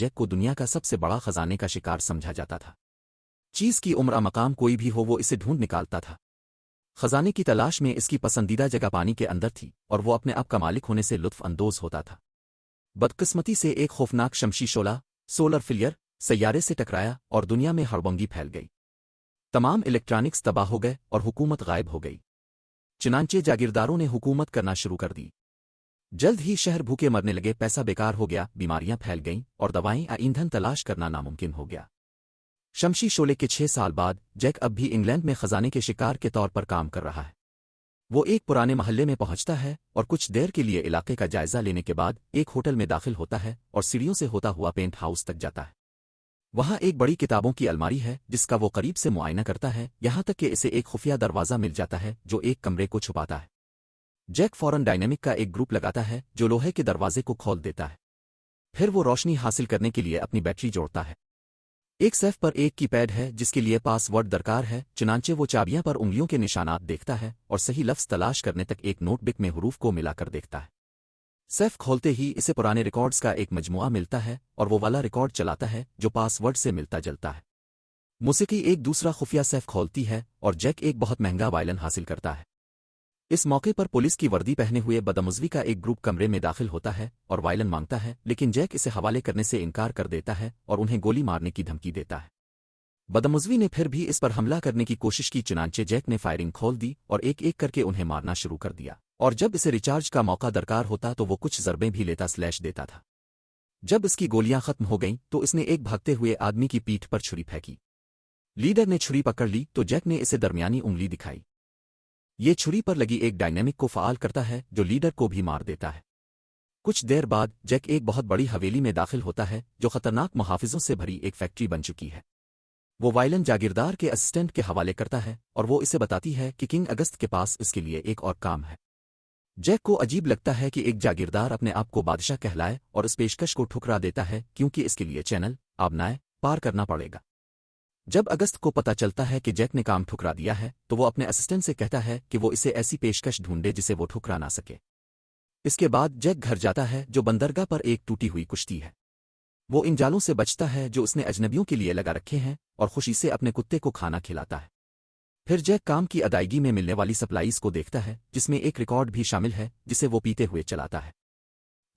Jack को दुनिया का सबसे बड़ा खजाने का शिकार समझा जाता था। चीज़ की उम्र मकाम कोई भी हो वो इसे ढूंढ निकालता था। खजाने की तलाश में इसकी पसंदीदा जगह पानी के अंदर थी और वो अपने आप का मालिक होने से लुत्फ अंदोज होता था। बदकिस्मती से एक खौफनाक शमशी शोला सोलर फिलियर सैयारे से टकराया और दुनिया में हड़बंगी फैल गई। तमाम इलेक्ट्रॉनिक्स तबाह हो गए और हुकूमत गायब हो गई। चुनांचे जागीरदारों ने हुकूमत करना शुरू कर दी। जल्द ही शहर भूखे मरने लगे, पैसा बेकार हो गया, बीमारियां फैल गईं और दवाएं या ईंधन तलाश करना नामुमकिन हो गया। शमशी शोले के 6 साल बाद जैक अब भी इंग्लैंड में खजाने के शिकार के तौर पर काम कर रहा है। वो एक पुराने महल्ले में पहुंचता है और कुछ देर के लिए इलाके का जायजा लेने के बाद एक होटल में दाखिल होता है और सीढ़ियों से होता हुआ पेंट हाउस तक जाता है। वहां एक बड़ी किताबों की अलमारी है जिसका वो करीब से मुआयना करता है, यहां तक कि इसे एक खुफिया दरवाज़ा मिल जाता है जो एक कमरे को छुपाता है। जैक फौरन डायनेमिक का एक ग्रुप लगाता है जो लोहे के दरवाजे को खोल देता है। फिर वो रोशनी हासिल करने के लिए अपनी बैटरी जोड़ता है। एक सेफ पर एक कीपैड है जिसके लिए पासवर्ड दरकार है, चुनांचे वो चाबियां पर उंगलियों के निशानात देखता है और सही लफ्ज़ तलाश करने तक एक नोटबुक में हरूफ को मिलाकर देखता है। सेफ खोलते ही इसे पुराने रिकॉर्ड्स का एक मजमुआ मिलता है और वो वाला रिकॉर्ड चलाता है जो पासवर्ड से मिलता जलता है। मूसीकी एक दूसरा खुफिया सेफ खोलती है और जैक एक बहुत महंगा वायलिन हासिल करता है। इस मौके पर पुलिस की वर्दी पहने हुए बदअमज़वी का एक ग्रुप कमरे में दाखिल होता है और वायलिन मांगता है, लेकिन जैक इसे हवाले करने से इनकार कर देता है और उन्हें गोली मारने की धमकी देता है। बदअमज़वी ने फिर भी इस पर हमला करने की कोशिश की, चुनांचे जैक ने फायरिंग खोल दी और एक एक करके उन्हें मारना शुरू कर दिया और जब इसे रिचार्ज का मौका दरकार होता तो वो कुछ ज़रबें भी लेता स्लैश देता था। जब इसकी गोलियां खत्म हो गईं तो इसने एक भागते हुए आदमी की पीठ पर छुरी फेंकी। लीडर ने छुरी पकड़ ली तो जैक ने इसे दरमियानी उंगली दिखाई। ये छुरी पर लगी एक डायनेमिक को फ़ाल करता है जो लीडर को भी मार देता है। कुछ देर बाद जैक एक बहुत बड़ी हवेली में दाखिल होता है जो खतरनाक मुहाफिजों से भरी एक फैक्ट्री बन चुकी है। वो वायलिन जागीरदार के असिस्टेंट के हवाले करता है और वो इसे बताती है कि किंग अगस्त के पास इसके लिए एक और काम है। जैक को अजीब लगता है कि एक जागीरदार अपने आप को बादशाह कहलाए और इस पेशकश को ठुकरा देता है क्योंकि इसके लिए चैनल आबनाए पार करना पड़ेगा। जब अगस्त को पता चलता है कि जैक ने काम ठुकरा दिया है तो वो अपने असिस्टेंट से कहता है कि वो इसे ऐसी पेशकश ढूंढे जिसे वो ठुकरा ना सके। इसके बाद जैक घर जाता है जो बंदरगाह पर एक टूटी हुई कुश्ती है। वो इन जालों से बचता है जो उसने अजनबियों के लिए लगा रखे हैं और खुशी से अपने कुत्ते को खाना खिलाता है। फिर जैक काम की अदायगी में मिलने वाली सप्लाईज को देखता है जिसमें एक रिकॉर्ड भी शामिल है जिसे वो पीते हुए चलाता है।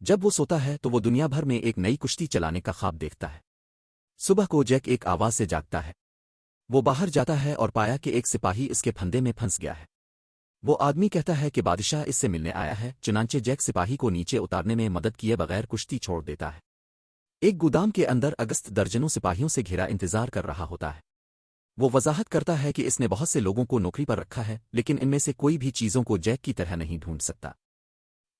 जब वो सोता है तो वो दुनिया भर में एक नई कुश्ती चलाने का ख्वाब देखता है। सुबह को जैक एक आवाज से जागता है। वो बाहर जाता है और पाया कि एक सिपाही इसके फंदे में फंस गया है। वो आदमी कहता है कि बादशाह इससे मिलने आया है, चुनांचे जैक सिपाही को नीचे उतारने में मदद किए बगैर कुश्ती छोड़ देता है। एक गोदाम के अंदर अगस्त दर्जनों सिपाहियों से घिरा इंतजार कर रहा होता है। वो वजाहत करता है कि इसने बहुत से लोगों को नौकरी पर रखा है लेकिन इनमें से कोई भी चीज़ों को जैक की तरह नहीं ढूंढ सकता।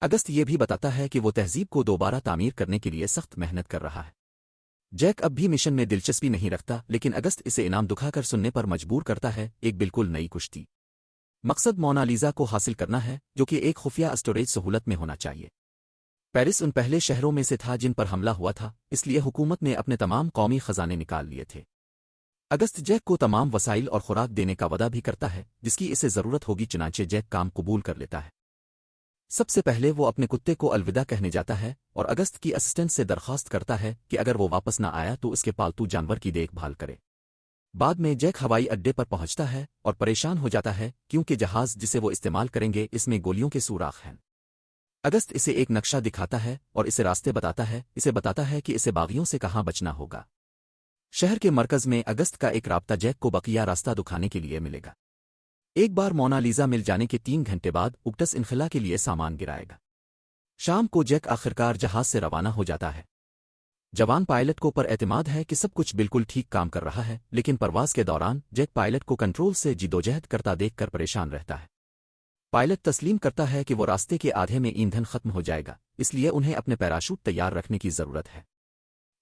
अगस्त ये भी बताता है कि वो तहजीब को दोबारा तामीर करने के लिए सख्त मेहनत कर रहा है। जैक अब भी मिशन में दिलचस्पी नहीं रखता लेकिन अगस्त इसे इनाम दुखाकर सुनने पर मजबूर करता है, एक बिल्कुल नई कुश्ती। मकसद मोनालिजा को हासिल करना है जो कि एक खुफिया स्टोरेज सहूलत में होना चाहिए। पेरिस उन पहले शहरों में से था जिन पर हमला हुआ था, इसलिए हुकूमत ने अपने तमाम कौमी खजाने निकाल लिए थे। अगस्त जैक को तमाम वसाइल और खुराक देने का वादा भी करता है जिसकी इसे ज़रूरत होगी, चुनांचे जैक काम कबूल कर लेता है। सबसे पहले वो अपने कुत्ते को अलविदा कहने जाता है और अगस्त की असिस्टेंट से दरख्वास्त करता है कि अगर वो वापस ना आया तो इसके पालतू जानवर की देखभाल करे। बाद में जैक हवाई अड्डे पर पहुंचता है और परेशान हो जाता है क्योंकि जहाज जिसे वो इस्तेमाल करेंगे इसमें गोलियों के सुराख हैं। अगस्त इसे एक नक्शा दिखाता है और इसे रास्ते बताता है, इसे बताता है कि इसे बागियों से कहाँ बचना होगा। शहर के मरकज में अगस्त का एक राब्ता जैक को बकिया रास्ता दिखाने के लिए मिलेगा। एक बार मोनालिजा मिल जाने के 3 घंटे बाद उक्टस इनखला के लिए सामान गिराएगा। शाम को जैक आखिरकार जहाज से रवाना हो जाता है। जवान पायलट को पर एतमाद है कि सब कुछ बिल्कुल ठीक काम कर रहा है, लेकिन परवाज के दौरान जैक पायलट को कंट्रोल से जिदोजहद करता देखकर परेशान रहता है। पायलट तस्लीम करता है कि वो रास्ते के आधे में ईंधन खत्म हो जाएगा, इसलिए उन्हें अपने पैराशूट तैयार रखने की ज़रूरत है।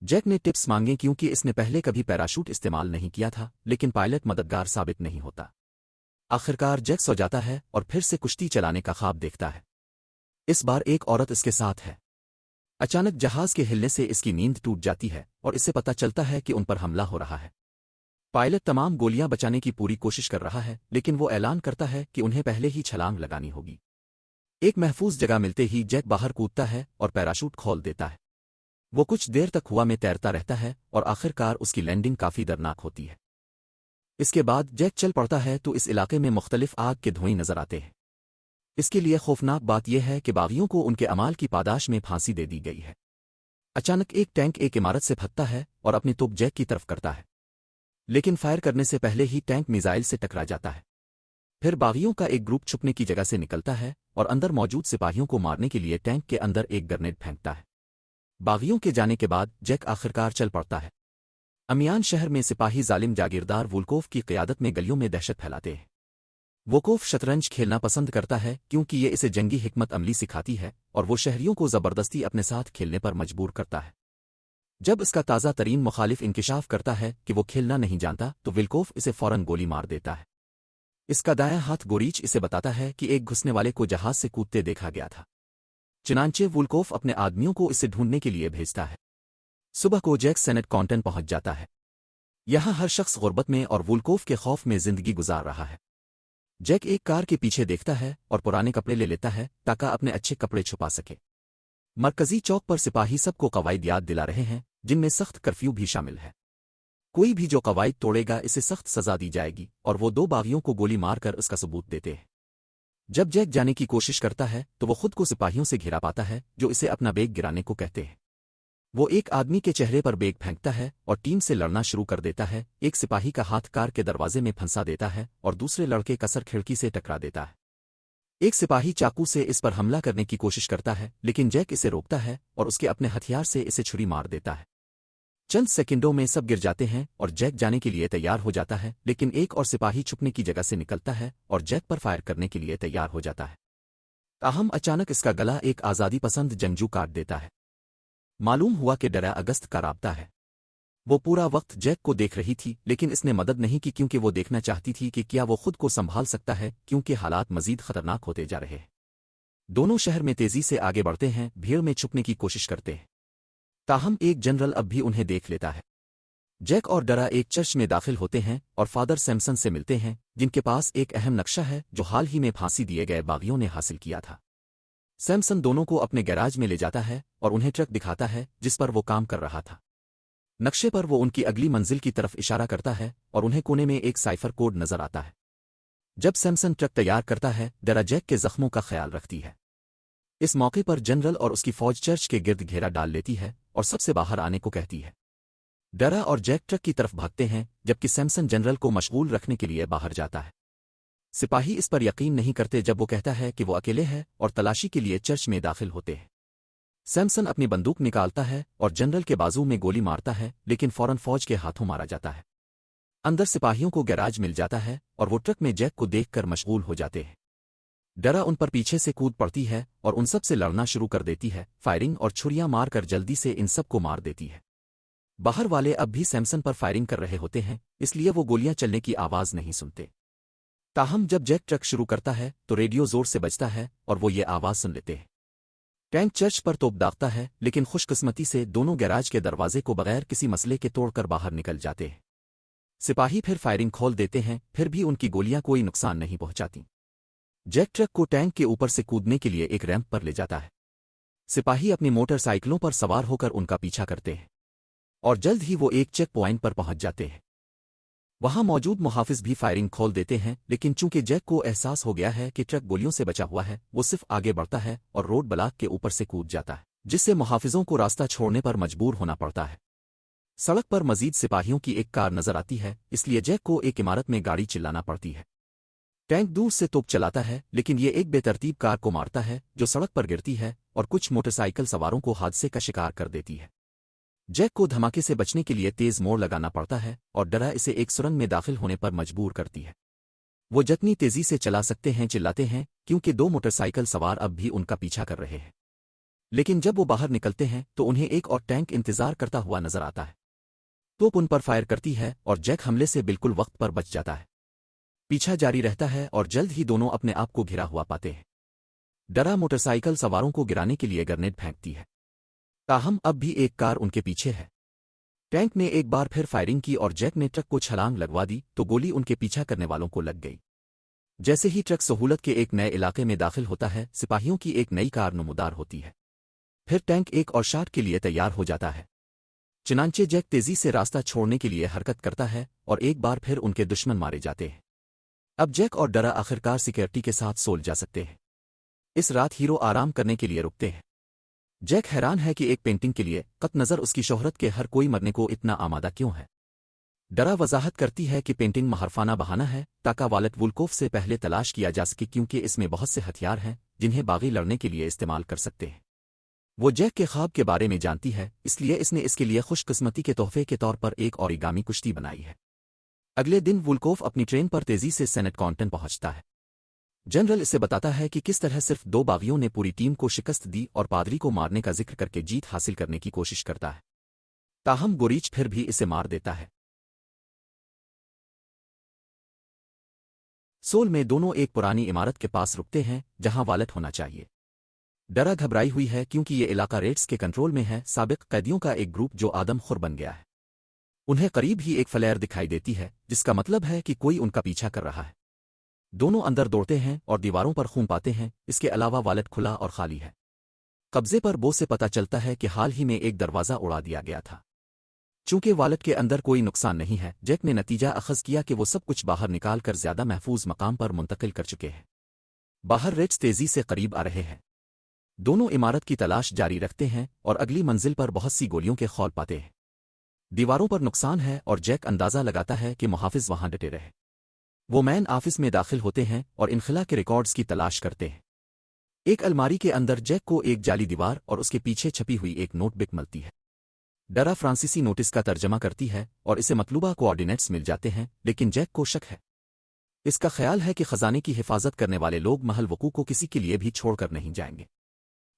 जैक ने टिप्स मांगे क्योंकि इसने पहले कभी पैराशूट इस्तेमाल नहीं किया था, लेकिन पायलट मददगार साबित नहीं होता। आखिरकार जैक सो जाता है और फिर से कुश्ती चलाने का ख्वाब देखता है। इस बार एक औरत इसके साथ है। अचानक जहाज के हिलने से इसकी नींद टूट जाती है और इससे पता चलता है कि उन पर हमला हो रहा है। पायलट तमाम गोलियां बचाने की पूरी कोशिश कर रहा है लेकिन वो ऐलान करता है कि उन्हें पहले ही छलांग लगानी होगी। एक महफूज जगह मिलते ही जैक बाहर कूदता है और पैराशूट खोल देता है। وہ کچھ دیر تک ہوا میں تیرتا رہتا ہے اور آخرکار اس کی لینڈنگ کافی دردناک ہوتی ہے۔ اس کے بعد جیک چل پڑتا ہے تو اس علاقے میں مختلف آگ کے دھوئیں نظر آتے ہیں۔ اس کے لیے خوفناک بات یہ ہے کہ باغیوں کو ان کے اعمال کی پاداش میں پھانسی دے دی گئی ہے۔ اچانک ایک ٹینک ایک عمارت سے پھٹتا ہے اور اپنی توپ جیک کی طرف کرتا ہے، لیکن فائر کرنے سے پہلے ہی ٹینک میزائل سے ٹکرا جاتا ہے۔ پھر باغیوں کا ایک گروپ چھپنے کی جگہ سے نکلتا ہے اور اندر موجود سپاہیوں کو مارنے کے لیے ٹینک کے اندر ایک گرنیڈ پھینکتا ہے۔ باغیوں کے جانے کے بعد جیک آخرکار چل پڑتا ہے۔ امیان شہر میں سپاہی ظالم جاگیردار وولکوف کی قیادت میں گلیوں میں دہشت پھیلاتے ہیں۔ وولکوف شطرنج کھیلنا پسند کرتا ہے کیونکہ یہ اسے جنگی حکمت عملی سکھاتی ہے اور وہ شہریوں کو زبردستی اپنے ساتھ کھیلنے پر مجبور کرتا ہے۔ جب اس کا تازہ ترین مخالف انکشاف کرتا ہے کہ وہ کھیلنا نہیں جانتا تو وولکوف اسے فوراً گولی مار دیتا ہے۔ اس کا دایاں ہاتھ گوریچ اسے بتاتا ہے کہ ایک گھسنے والے کو جہاز سے کودتے دیکھا گیا تھا۔ چنانچہ وولکوف اپنے آدمیوں کو اسے ڈھونڈنے کے لیے بھیجتا ہے۔ صبح کو جیک سینٹ کونٹن پہنچ جاتا ہے۔ یہاں ہر شخص غربت میں اور وولکوف کے خوف میں زندگی گزار رہا ہے۔ جیک ایک کار کے پیچھے دیکھتا ہے اور پرانے کپڑے لے لیتا ہے تاکہ اپنے اچھے کپڑے چھپا سکے۔ مرکزی چوک پر سپاہی سب کو قواعد یاد دلا رہے ہیں، جن میں سخت کرفیو بھی شامل ہے۔ کوئی بھی جو قواعد توڑے گا اسے سخت سزا دی جائے گی، اور وہ دو باغیوں کو گولی مار کر اس کا ثبوت دیتے ہیں۔ جب جیک جانے کی کوشش کرتا ہے تو وہ خود کو سپاہیوں سے گھرا پاتا ہے جو اسے اپنا بیگ گرانے کو کہتے ہیں۔ وہ ایک آدمی کے چہرے پر بیگ پھینکتا ہے اور ٹیم سے لڑنا شروع کر دیتا ہے۔ ایک سپاہی کا ہاتھ کار کے دروازے میں پھنسا دیتا ہے اور دوسرے لڑکے کسر کھڑکی سے ٹکرا دیتا ہے۔ ایک سپاہی چاقو سے اس پر حملہ کرنے کی کوشش کرتا ہے لیکن جیک اسے روکتا ہے اور اس کے اپنے ہتھیار سے اسے چھری مار دیتا ہے۔ چند سیکنڈوں میں سب گر جاتے ہیں اور جیک جانے کے لیے تیار ہو جاتا ہے، لیکن ایک اور سپاہی چھپنے کی جگہ سے نکلتا ہے اور جیک پر فائر کرنے کے لیے تیار ہو جاتا ہے۔ تاہم اچانک اس کا گلا ایک آزادی پسند جنگجو کاٹ دیتا ہے۔ معلوم ہوا کہ ڈرا اگست کا رابطہ ہے۔ وہ پورا وقت جیک کو دیکھ رہی تھی لیکن اس نے مدد نہیں کی کیونکہ وہ دیکھنا چاہتی تھی کہ کیا وہ خود کو سنبھال سکتا ہے، کیونکہ حالات مزید خطرناک ہوتے جا رہے ہیں۔ دونوں شہر میں تیزی سے آگے بڑھتے ہیں، بھیڑ میں چھپنے کی کوشش کرتے ہیں۔ تاہم ایک جنرل اب بھی انہیں دیکھ لیتا ہے۔ جیک اور ڈرا ایک چرچ میں داخل ہوتے ہیں اور فادر سیمسن سے ملتے ہیں، جن کے پاس ایک اہم نقشہ ہے جو حال ہی میں پھانسی دیے گئے باغیوں نے حاصل کیا تھا۔ سیمسن دونوں کو اپنے گیراج میں لے جاتا ہے اور انہیں ٹرک دکھاتا ہے جس پر وہ کام کر رہا تھا۔ نقشے پر وہ ان کی اگلی منزل کی طرف اشارہ کرتا ہے اور انہیں کونے میں ایک سائفر کوڈ نظر آتا ہے۔ جب سیمسن ٹرک تیار کرتا ہے، ڈرا جیک کے زخموں کا خیال رکھتی ہے۔ اس موقع پر جنرل اور اس کی فوج چرچ کے گرد گھیرا ڈال لیتی ہے اور سب سے باہر آنے کو کہتی ہے۔ ڈرا اور جیک ٹرک کی طرف بھاگتے ہیں جبکہ سیمسن جنرل کو مشغول رکھنے کے لیے باہر جاتا ہے۔ سپاہی اس پر یقین نہیں کرتے جب وہ کہتا ہے کہ وہ اکیلے ہے اور تلاشی کے لیے چرچ میں داخل ہوتے ہیں۔ سیمسن اپنی بندوق نکالتا ہے اور جنرل کے بازو میں گولی مارتا ہے لیکن فوراً فوج کے ہاتھوں مارا جاتا ہے۔ اندر سپاہیوں کو گیراج مل جاتا ہے اور وہ ٹرک میں جیک کو دیکھ کر مشغول ہو جاتے ہیں۔ ڈرا ان پر پیچھے سے کود پڑتی ہے اور ان سب سے لڑنا شروع کر دیتی ہے، فائرنگ اور چھریاں مار کر جلدی سے ان سب کو مار دیتی ہے۔ باہر والے اب بھی سیمسن پر فائرنگ کر رہے ہوتے ہیں، اس لیے وہ گولیاں چلنے کی آواز نہیں سنتے۔ تاہم جب جیک ٹرک شروع کرتا ہے تو ریڈیو زور سے بجتا ہے اور وہ یہ آواز سن لیتے ہیں۔ ٹینک چرچ پر توپ داغتا ہے لیکن خوش قسمتی سے دونوں گیراج کے دروازے کو بغیر کسی مسئلے کے توڑ کر باہر نکل جاتے ہیں۔ سپاہی پھر فائرنگ کھول دیتے ہیں، پھر بھی ان کی گولیاں کوئی نقصان نہیں پہنچاتی۔ جیک ٹرک کو ٹینک کے اوپر سے کودنے کے لیے ایک ریمپ پر لے جاتا ہے۔ سپاہی اپنی موٹر سائیکلوں پر سوار ہو کر ان کا پیچھا کرتے ہیں اور جلد ہی وہ ایک چیک پوائنٹ پر پہنچ جاتے ہیں۔ وہاں موجود محافظ بھی فائرنگ کھول دیتے ہیں لیکن چونکہ جیک کو احساس ہو گیا ہے کہ ٹرک گولیوں سے بچا ہوا ہے، وہ صرف آگے بڑھتا ہے اور روڈ بلاک کے اوپر سے کود جاتا ہے، جس سے محافظوں کو راستہ چھوڑنے پر مجبور ہونا پڑتا ہے۔ سڑک پر مزید سپاہیوں کی ایک کار نظر آتی ہے، اس لیے جیک کو ایک عمارت میں گاڑی چلانا پڑتی ہے۔ ٹینک دور سے توپ چلاتا ہے لیکن یہ ایک بے ترتیب کار کو مارتا ہے جو سڑک پر گرتی ہے اور کچھ موٹر سائیکل سواروں کو حادثے کا شکار کر دیتی ہے۔ جیک کو دھماکے سے بچنے کے لیے تیز موڑ لگانا پڑتا ہے اور ڈرا اسے ایک سرنگ میں داخل ہونے پر مجبور کرتی ہے۔ وہ جتنی تیزی سے چلا سکتے ہیں چلاتے ہیں کیونکہ دو موٹر سائیکل سوار اب بھی ان کا پیچھا کر رہے ہیں، لیکن جب وہ باہر نکلتے ہیں تو انہیں ایک اور ٹینک انتظار کرتا ہوا نظر آتا ہے۔ توپ ان پر فائر کرتی ہے اور جیک حملے سے بالکل وقت پر بچ جاتا ہے۔ پیچھا جاری رہتا ہے اور جلد ہی دونوں اپنے آپ کو گھرا ہوا پاتے ہیں۔ ڈرا موٹر سائیکل سواروں کو گرانے کے لیے گرنیڈ پھینکتی ہے، تاہم اب بھی ایک کار ان کے پیچھے ہے۔ ٹینک نے ایک بار پھر فائرنگ کی اور جیک نے ٹرک کو چھلانگ لگوا دی تو گولی ان کے پیچھا کرنے والوں کو لگ گئی۔ جیسے ہی ٹرک سہولت کے ایک نئے علاقے میں داخل ہوتا ہے، سپاہیوں کی ایک نئی کار نمودار ہوتی ہے۔ फिर टैंक एक और शॉट के लिए तैयार हो जाता है। चुनांचे जैक तेजी से रास्ता छोड़ने के लिए हरकत करता है और एक बार फिर उनके दुश्मन मारे जाते हैं। अब जैक और डरा आखिरकार सिक्योरिटी के साथ सोल जा सकते हैं। इस रात हीरो आराम करने के लिए रुकते हैं। जैक हैरान है कि एक पेंटिंग के लिए कत नज़र उसकी शोहरत के हर कोई मरने को इतना आमादा क्यों है। डरा वजाहत करती है कि पेंटिंग महरफाना बहाना है ताकि वालेट वुल्कोफ से पहले तलाश किया जा सके, क्योंकि इसमें बहुत से हथियार हैं जिन्हें बागी लड़ने के लिए इस्तेमाल कर सकते हैं। वो जैक के ख्वाब के बारे में जानती है, इसलिए इसने इसके लिए खुशकिस्मती के तोहफे के तौर पर एक ओरिगामी कुश्ती बनाई है। अगले दिन वुल्कोफ अपनी ट्रेन पर तेजी से सेनेट कॉन्टन पहुंचता है। जनरल इसे बताता है कि किस तरह सिर्फ 2 बागियों ने पूरी टीम को शिकस्त दी और पादरी को मारने का जिक्र करके जीत हासिल करने की कोशिश करता है। ताहम गोरीच फिर भी इसे मार देता है। सोल में दोनों एक पुरानी इमारत के पास रुकते हैं जहां वालेट होना चाहिए। डरा घबराई हुई है क्योंकि ये इलाका रेड्स के कंट्रोल में है, साबिक कैदियों का एक ग्रुप जो आदम खुर बन गया है। उन्हें करीब ही एक फ्लेयर दिखाई देती है, जिसका मतलब है कि कोई उनका पीछा कर रहा है। दोनों अंदर दौड़ते हैं और दीवारों पर खून पाते हैं। इसके अलावा वालेट खुला और खाली है। कब्जे पर बो से पता चलता है कि हाल ही में एक दरवाज़ा उड़ा दिया गया था। चूंकि वालेट के अंदर कोई नुकसान नहीं है, जैक ने नतीजा अखज़ किया कि वो सब कुछ बाहर निकाल कर ज्यादा महफूज मकाम पर मुंतकिल कर चुके हैं। बाहर रेड्स तेजी से करीब आ रहे हैं। दोनों इमारत की तलाश जारी रखते हैं और अगली मंजिल पर बहुत सी गोलियों के खौल पाते हैं। दीवारों पर नुकसान है और जैक अंदाजा लगाता है कि मुहाफिज वहां डटे रहे। वो मैन ऑफिस में दाखिल होते हैं और इनखला के रिकॉर्ड्स की तलाश करते हैं। एक अलमारी के अंदर जैक को एक जाली दीवार और उसके पीछे छपी हुई एक नोटबुक मिलती है। डरा फ्रांसीसी नोटिस का तर्जमा करती है और इसे मतलूबा कोऑर्डिनेट्स मिल जाते हैं, लेकिन जैक को शक है। इसका ख्याल है कि खजाने की हिफाजत करने वाले लोग महल वकू को किसी के लिए भी छोड़कर नहीं जाएंगे।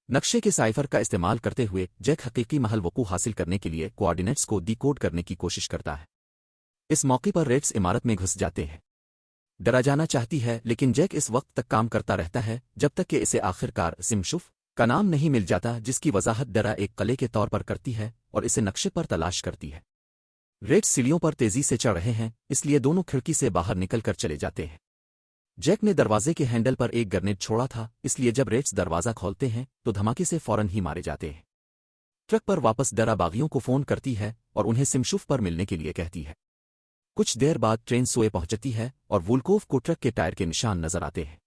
नक्शे के साइफर का इस्तेमाल करते हुए जैक हकीकी महल वकू हासिल करने के लिए कोऑर्डिनेट्स को डिकोड करने की कोशिश करता है। इस मौके पर रेड्स इमारत में घुस जाते हैं। डरा जाना चाहती है, लेकिन जैक इस वक्त तक काम करता रहता है जब तक कि इसे आखिरकार सिमशुफ का नाम नहीं मिल जाता, जिसकी वजाहत डरा एक कले के तौर पर करती है और इसे नक्शे पर तलाश करती है। रेड्स सीढ़ियों पर तेजी से चढ़ रहे हैं, इसलिए दोनों खिड़की से बाहर निकलकर चले जाते हैं। जैक ने दरवाजे के हैंडल पर एक ग्रेनेड छोड़ा था, इसलिए जब रेड्स दरवाजा खोलते हैं तो धमाके से फौरन ही मारे जाते हैं। ट्रक पर वापस डरा बागियों को फोन करती है और उन्हें सिमशुफ पर मिलने के लिए कहती है। कुछ देर बाद ट्रेन सोए पहुंचती है और वुल्कोफ को ट्रक के टायर के निशान नजर आते हैं।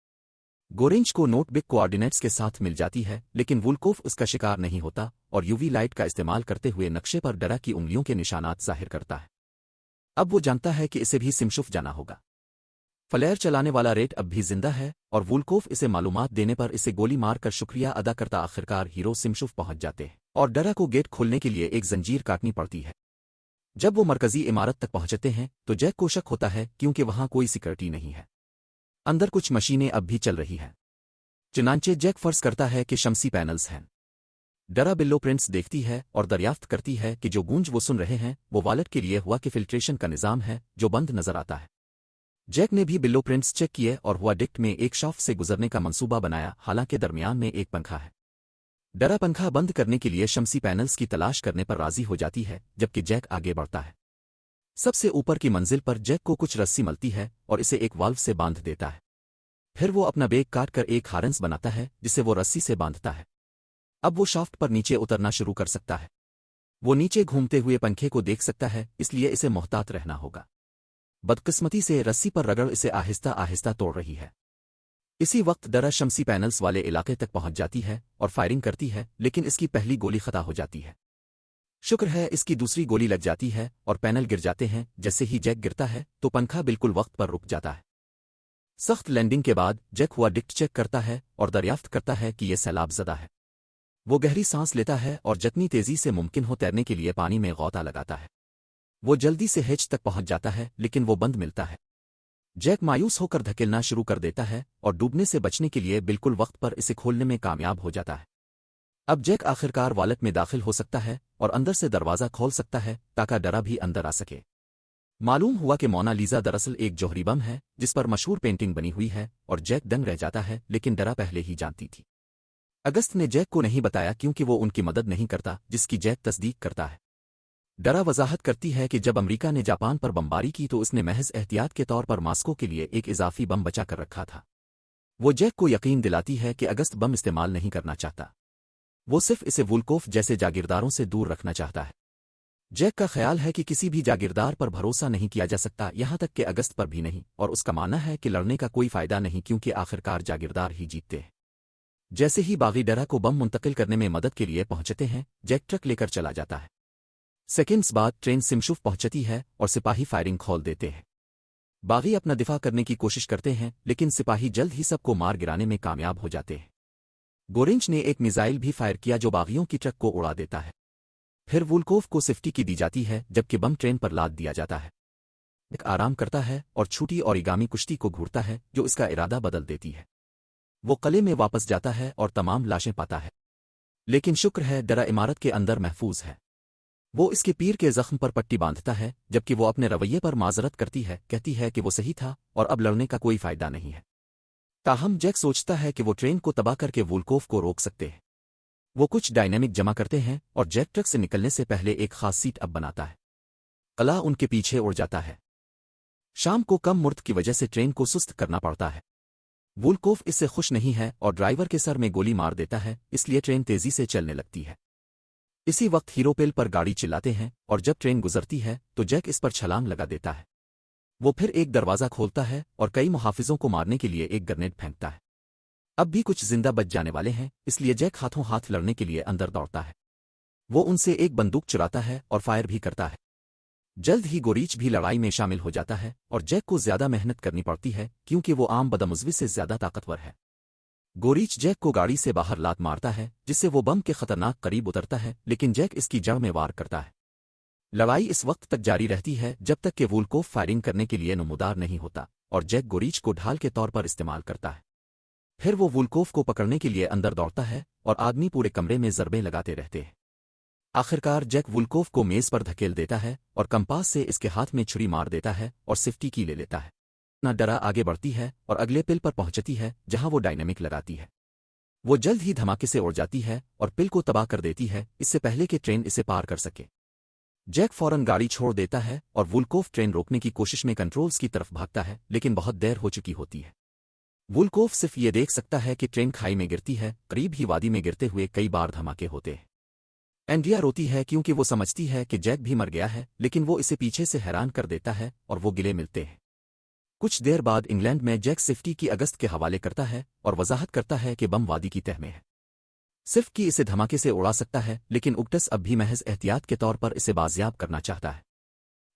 गोरेंज को नोटबुक कोऑर्डिनेट्स के साथ मिल जाती है, लेकिन वुल्कोफ उसका शिकार नहीं होता और यूवी लाइट का इस्तेमाल करते हुए नक्शे पर डरा की उंगलियों के निशानात जाहिर करता है। अब वो जानता है कि इसे भी सिमशुफ जाना होगा। फ्लेयर चलाने वाला रेड अब भी जिंदा है और वुल्कोफ इसे मालूमात देने पर इसे गोली मारकर शुक्रिया अदा करता आखिरकार हीरो सिमशुफ पहुंच जाते हैं और डरा को गेट खोलने के लिए एक जंजीर काटनी पड़ती है। जब वो मरकजी इमारत तक पहुंचते हैं तो जैक को शक होता है, क्योंकि वहां कोई सिक्योरिटी नहीं है। अंदर कुछ मशीनें अब भी चल रही हैं। चुनांचे जैक फर्ज करता है कि शमसी पैनल्स हैं। डरा बिल्लो प्रिंट्स देखती है और दरियाफ्त करती है कि जो गूंज वो सुन रहे हैं वो वालेट के लिए हुआ कि फिल्ट्रेशन का निज़ाम है जो बंद नजर आता है। जैक ने भी बिल्लो प्रिंट्स चेक किए और हुआ डिक्ट में एक शाफ्ट से गुजरने का मंसूबा बनाया, हालांकि दरमियान में एक पंखा है। डरा पंखा बंद करने के लिए शमसी पैनल्स की तलाश करने पर राजी हो जाती है, जबकि जैक आगे बढ़ता है। सबसे ऊपर की मंजिल पर जैक को कुछ रस्सी मिलती है और इसे एक वाल्व से बांध देता है। फिर वो अपना बेग काट कर एक हारंस बनाता है जिसे वो रस्सी से बांधता है। अब वो शाफ्ट पर नीचे उतरना शुरू कर सकता है। वो नीचे घूमते हुए पंखे को देख सकता है, इसलिए इसे मोहतात रहना होगा। बदकिस्मती से रस्सी पर रगड़ इसे आहिस्ता आहिस्ता तोड़ रही है। इसी वक्त डरा शमसी पैनल्स वाले इलाके तक पहुंच जाती है और फायरिंग करती है, लेकिन इसकी पहली गोली खता हो जाती है। शुक्र है इसकी दूसरी गोली लग जाती है और पैनल गिर जाते हैं। जैसे ही जैक गिरता है तो पंखा बिल्कुल वक्त पर रुक जाता है। सख्त लैंडिंग के बाद जैक हुआ डिक्ट चेक करता है और दरियाफ्त करता है कि यह सैलाब ज़दा है। वो गहरी सांस लेता है और जितनी तेजी से मुमकिन हो तैरने के लिए पानी में गौता लगाता है। वो जल्दी से हेज तक पहुंच जाता है, लेकिन वो बंद मिलता है। जैक मायूस होकर धकेलना शुरू कर देता है और डूबने से बचने के लिए बिल्कुल वक्त पर इसे खोलने में कामयाब हो जाता है। अब जैक आखिरकार वालेट में दाखिल हो सकता है और अंदर से दरवाज़ा खोल सकता है ताकि डरा भी अंदर आ सके। मालूम हुआ कि मोना लीजा दरअसल एक जौहरी बम है जिस पर मशहूर पेंटिंग बनी हुई है और जैक दंग रह जाता है, लेकिन डरा पहले ही जानती थी। अगस्त ने जैक को नहीं बताया क्योंकि वो उनकी मदद नहीं करता, जिसकी जैक तस्दीक करता है। डरा वजाहत करती है कि जब अमेरिका ने जापान पर बमबारी की तो उसने महज एहतियात के तौर पर मास्को के लिए एक इजाफी बम बचा कर रखा था। वो जैक को यकीन दिलाती है कि अगस्त बम इस्तेमाल नहीं करना चाहता। وہ صرف اسے وولکوف جیسے جاگیرداروں سے دور رکھنا چاہتا ہے۔ جیک کا خیال ہے کہ کسی بھی جاگیردار پر بھروسہ نہیں کیا جا سکتا، یہاں تک کہ اگست پر بھی نہیں، اور اس کا ماننا ہے کہ لڑنے کا کوئی فائدہ نہیں کیونکہ آخرکار جاگیردار ہی جیتتے ہیں۔ جیسے ہی باغی ڈرا کو بم منتقل کرنے میں مدد کے لیے پہنچتے ہیں، جیک ٹرک لے کر چلا جاتا ہے۔ سیکنڈز بعد ٹرین سمشوف پہنچتی ہے اور سپاہی فائرنگ کھول دیتے ہیں۔ باغی اپنا دفاع کرنے کی کوشش کرتے ہیں لیکن سپاہی جلد ہی سب کو مار گرانے میں کامیاب ہو جاتے ہیں۔ گورنچ نے ایک میزائل بھی فائر کیا جو باغیوں کی ٹرک کو اڑا دیتا ہے۔ پھر وولکوف کو سیفٹی کی دی جاتی ہے جبکہ بم ٹرین پر لاد دیا جاتا ہے۔ ایک آرام کرتا ہے اور چھوٹی اوریگامی کشتی کو گھورتا ہے جو اس کا ارادہ بدل دیتی ہے۔ وہ قلعے میں واپس جاتا ہے اور تمام لاشیں پاتا ہے، لیکن شکر ہے ڈرا عمارت کے اندر محفوظ ہے۔ وہ اس کے پیر کے زخم پر پٹی باندھتا ہے جبکہ وہ اپنے رویے پر معذرت کرتی ہے، کہتی ہے کہ وہ صحیح تھا اور اب لڑنے کا کوئی فائدہ نہیں ہے۔ تاہم جیک سوچتا ہے کہ وہ ٹرین کو تباہ کر کے وولکوف کو روک سکتے ہیں۔ وہ کچھ ڈائنامک جمع کرتے ہیں اور جیک ٹرک سے نکلنے سے پہلے ایک خاص سیٹ اپ بناتا ہے۔ قلعہ ان کے پیچھے اڑ جاتا ہے۔ شام کو کم مرد کی وجہ سے ٹرین کو سست کرنا پڑتا ہے۔ وولکوف اس سے خوش نہیں ہے اور ڈرائیور کے سر میں گولی مار دیتا ہے، اس لیے ٹرین تیزی سے چلنے لگتی ہے۔ اسی وقت ہیرو پیل پر گاڑی چلاتے ہیں اور جب ٹرین گزرتی ہے تو جیک اس پر چھلانگ لگا دیتا ہے۔ وہ پھر ایک دروازہ کھولتا ہے اور کئی محافظوں کو مارنے کے لیے ایک گرنیڈ پھینکتا ہے۔ اب بھی کچھ زندہ بچ جانے والے ہیں، اس لیے جیک ہاتھوں ہاتھ لڑنے کے لیے اندر دوڑتا ہے۔ وہ ان سے ایک بندوق چراتا ہے اور فائر بھی کرتا ہے۔ جلد ہی گوریچ بھی لڑائی میں شامل ہو جاتا ہے اور جیک کو زیادہ محنت کرنی پڑتی ہے کیونکہ وہ عام بدمزوی سے زیادہ طاقتور ہے۔ گوریچ جیک کو گاڑی سے باہر لات مارتا ہے جس سے وہ بم کے خطرناک قریب اترتا ہے، لیکن جیک اس کی جڑ میں وار کرتا ہے۔ لڑائی اس وقت تک جاری رہتی ہے جب تک کہ وولکوف فائرنگ کرنے کے لیے نمودار نہیں ہوتا اور جیک گوریچ کو ڈھال کے طور پر استعمال کرتا ہے۔ پھر وہ وولکوف کو پکڑنے کے لیے اندر دوڑتا ہے اور آدمی پورے کمرے میں ضربیں لگاتے رہتے ہیں۔ آخرکار جیک وولکوف کو میز پر دھکیل دیتا ہے اور کمپاس سے اس کے ہاتھ میں چھری مار دیتا ہے اور سیفٹی کی لے لیتا ہے۔ نہ ڈرا آگے بڑھتی ہے اور اگلے پل پر پہنچتی ہے جہاں وہ ڈائنامک لگاتی ہے۔ وہ جلد ہی دھماکے سے اڑ جاتی ہے اور پل کو تباہ کر دیتی ہے اس سے پہلے کہ ٹرین اسے پار کر سکے۔ جیک فوراً گاڑی چھوڑ دیتا ہے اور وولکوف ٹرین روکنے کی کوشش میں کنٹرولز کی طرف بھاگتا ہے لیکن بہت دیر ہو چکی ہوتی ہے۔ وولکوف صرف یہ دیکھ سکتا ہے کہ ٹرین کھائی میں گرتی ہے، قریب ہی وادی میں گرتے ہوئے کئی بار دھماکے ہوتے ہیں۔ اینڈریا روتی ہے کیونکہ وہ سمجھتی ہے کہ جیک بھی مر گیا ہے، لیکن وہ اسے پیچھے سے حیران کر دیتا ہے اور وہ گلے ملتے ہیں۔ کچھ دیر بعد انگلینڈ میں جیک سیفٹی کی اگست کے حوالے کرتا ہے اور وضاحت کرتا ہے کہ بم وادی کی تہ میں ہے۔ صرف کی اسے دھماکے سے اڑا سکتا ہے لیکن اگٹس اب بھی محض احتیاط کے طور پر اسے بازیاب کرنا چاہتا ہے۔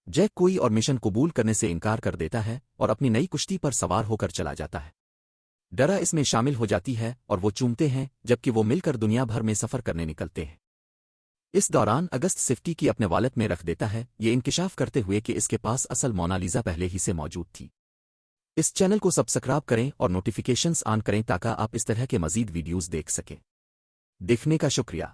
جیک کوئی اور مشن قبول کرنے سے انکار کر دیتا ہے اور اپنی نئی کشتی پر سوار ہو کر چلا جاتا ہے۔ ڈرا اس میں شامل ہو جاتی ہے اور وہ چومتے ہیں جبکہ وہ مل کر دنیا بھر میں سفر کرنے نکلتے ہیں۔ اس دوران اگست سیفٹی کی اپنے والٹ میں رکھ دیتا ہے، یہ انکشاف کرتے ہوئے کہ اس کے پاس اصل مونالیزا پہلے ہی سے موجود تھی۔ اس چینل کو سبسکرائب کریں اور نوٹیفیکیشنز آن کریں تاکہ آپ اس طرح کے مزید ویڈیوز دیکھ سکیں۔ دیکھنے کا شکریہ۔